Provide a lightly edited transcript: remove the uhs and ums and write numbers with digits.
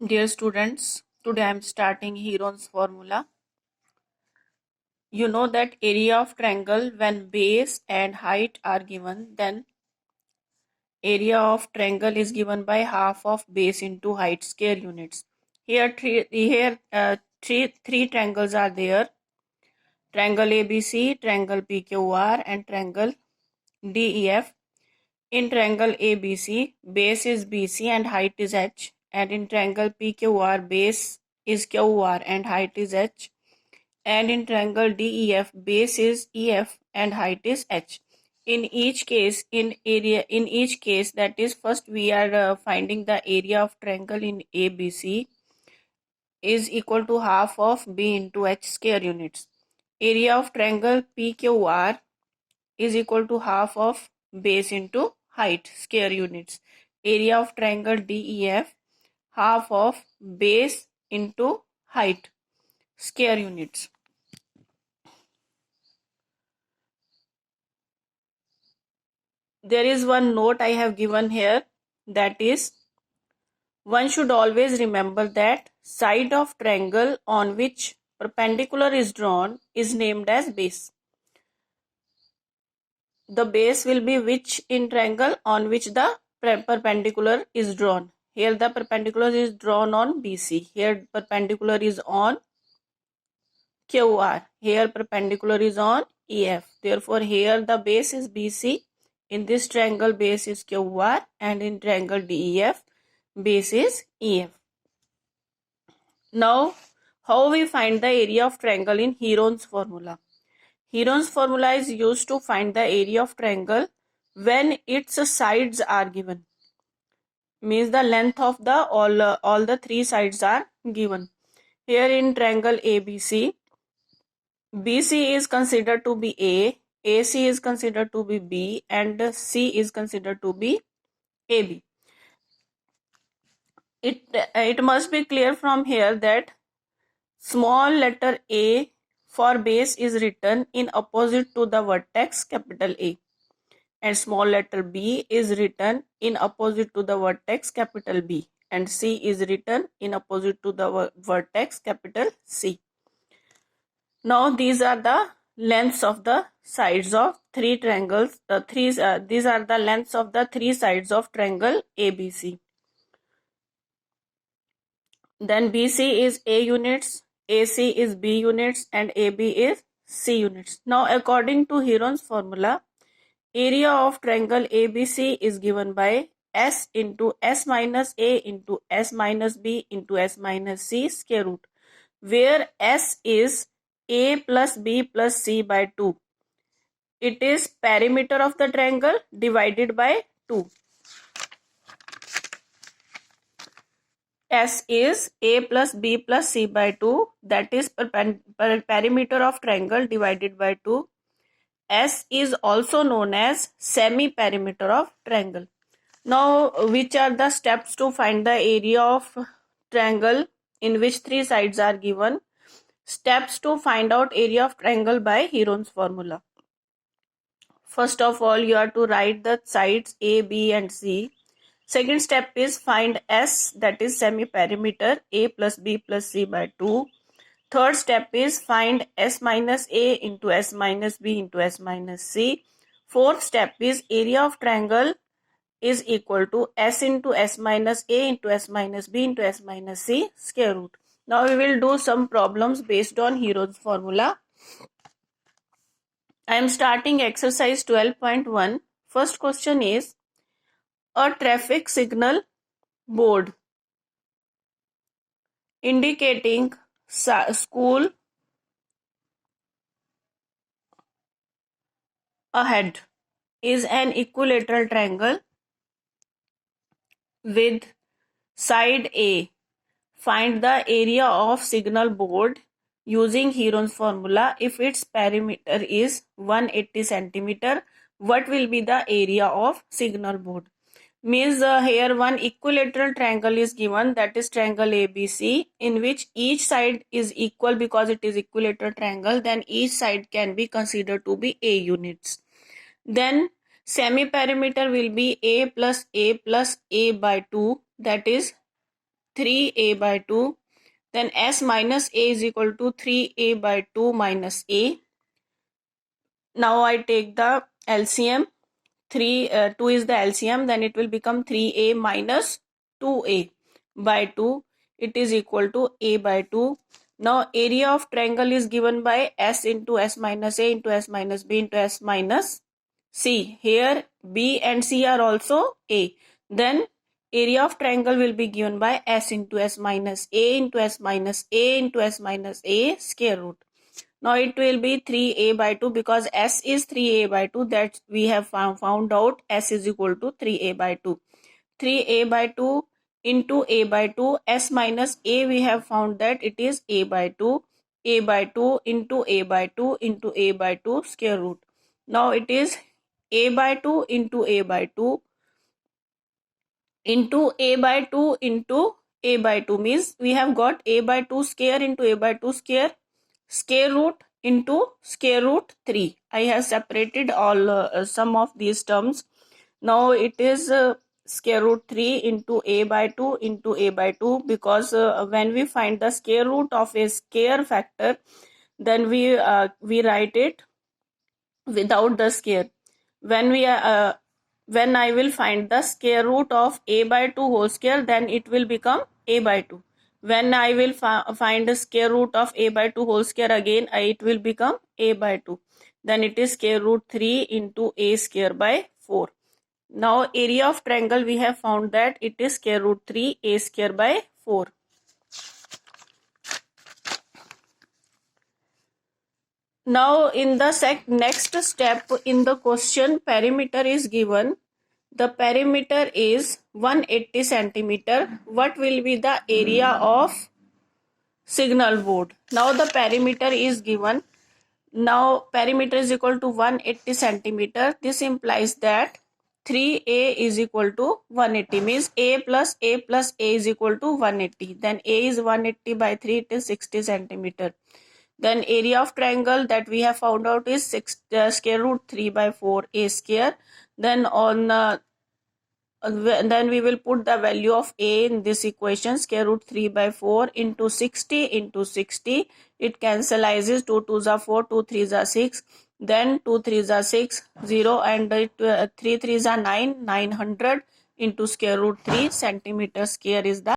Dear students, today I am starting Heron's formula. You know that area of triangle when base and height are given, then area of triangle is given by half of base into height square units. Three triangles are there. Triangle ABC, triangle PQR and triangle DEF. In triangle ABC, base is BC and height is H. And in triangle PQR, base is QR and height is H. And in triangle DEF, base is EF and height is H. In each case, that is, first we are finding the area of triangle in ABC is equal to half of B into H square units. Area of triangle PQR is equal to half of base into height square units. Area of triangle DEF, half of base into height square units. There is one note I have given here, that is, one should always remember that side of triangle on which perpendicular is drawn is named as base. The base will be which in triangle on which the perpendicular is drawn. Here the perpendicular is drawn on BC. Here perpendicular is on QR. Here perpendicular is on EF. Therefore here the base is BC. In this triangle base is QR and in triangle DEF base is EF. Now how we find the area of triangle in Heron's formula? Heron's formula is used to find the area of triangle when its sides are given. Means the length of the all the three sides are given. Here in triangle ABC, BC is considered to be A, AC is considered to be B, and C is considered to be AB. It must be clear from here that small letter A for base is written in opposite to the vertex capital A, and small letter B is written in opposite to the vertex capital B, and C is written in opposite to the vertex capital C. Now these are the lengths of the sides of three triangles. These are the lengths of the three sides of triangle ABC. Then BC is A units, AC is B units, and AB is C units. Now according to Heron's formula, area of triangle ABC is given by S into S minus A into S minus B into S minus C square root, where S is A plus B plus C by 2. It is perimeter of the triangle divided by 2. S is A plus B plus C by 2. That is perimeter of triangle divided by 2. S is also known as semi-perimeter of triangle. Now, which are the steps to find the area of triangle in which three sides are given? Steps to find out area of triangle by Heron's formula. First of all, you have to write the sides A, B and C. Second step is find S, that is semi-perimeter, A plus B plus C by 2. Third step is find S minus A into S minus B into S minus C. Fourth step is area of triangle is equal to S into S minus A into S minus B into S minus C square root. Now we will do some problems based on Heron's formula. I am starting exercise 12.1. First question is, a traffic signal board indicating school ahead is an equilateral triangle with side A. Find the area of signal board using Heron's formula. If its perimeter is 180 centimeter, what will be the area of signal board? Means here one equilateral triangle is given, that is triangle ABC, in which each side is equal. Because it is equilateral triangle, then each side can be considered to be A units. Then semi perimeter will be A plus A by 2, that is 3a by 2. Then s minus a is equal to 3a by 2 minus a. Now I take the LCM. 2 is the LCM, then it will become 3a minus 2a by 2. It is equal to a by 2. Now area of triangle is given by s into s minus a into s minus b into s minus c. Here b and c are also a. Then area of triangle will be given by s into s minus a into s minus a into s minus a square root. Now it will be 3a by 2 because s is 3a by 2, that we have found out s is equal to 3a by 2. 3a by 2 into a by 2, s minus a we have found that it is a by 2. A by 2 into a by 2 into a by 2 square root. Now it is a by 2 into a by 2 into a by 2 into a by 2 means we have got a by 2 square into a by 2 square root into square root 3. I have separated all some of these terms. Now it is square root 3 into a by 2 into a by 2 because when we find the square root of a square factor, then we write it without the square. When I will find the square root of a by 2 whole square, then it will become a by 2. When I will find the square root of a by 2 whole square, again it will become a by 2. Then it is square root 3 into a square by 4. Now area of triangle we have found that it is square root 3 a square by 4. Now in the next step in the question, perimeter is given. The perimeter is 180 centimeter. What will be the area of signal board? Now the perimeter is given. Now perimeter is equal to 180 centimeter. This implies that 3a is equal to 180, means a plus a is equal to 180. Then a is 180 by 3, it is 60 centimeter. Then area of triangle that we have found out is square root 3 by 4 a square. Then then we will put the value of a in this equation. Square root 3 by 4 into 60 into 60. It cancellizes. 2 2s are 4, 2 3s are 6. Then 2 3s are 6, 0 and 3 3s are 9, 900 into square root 3 centimeter square is the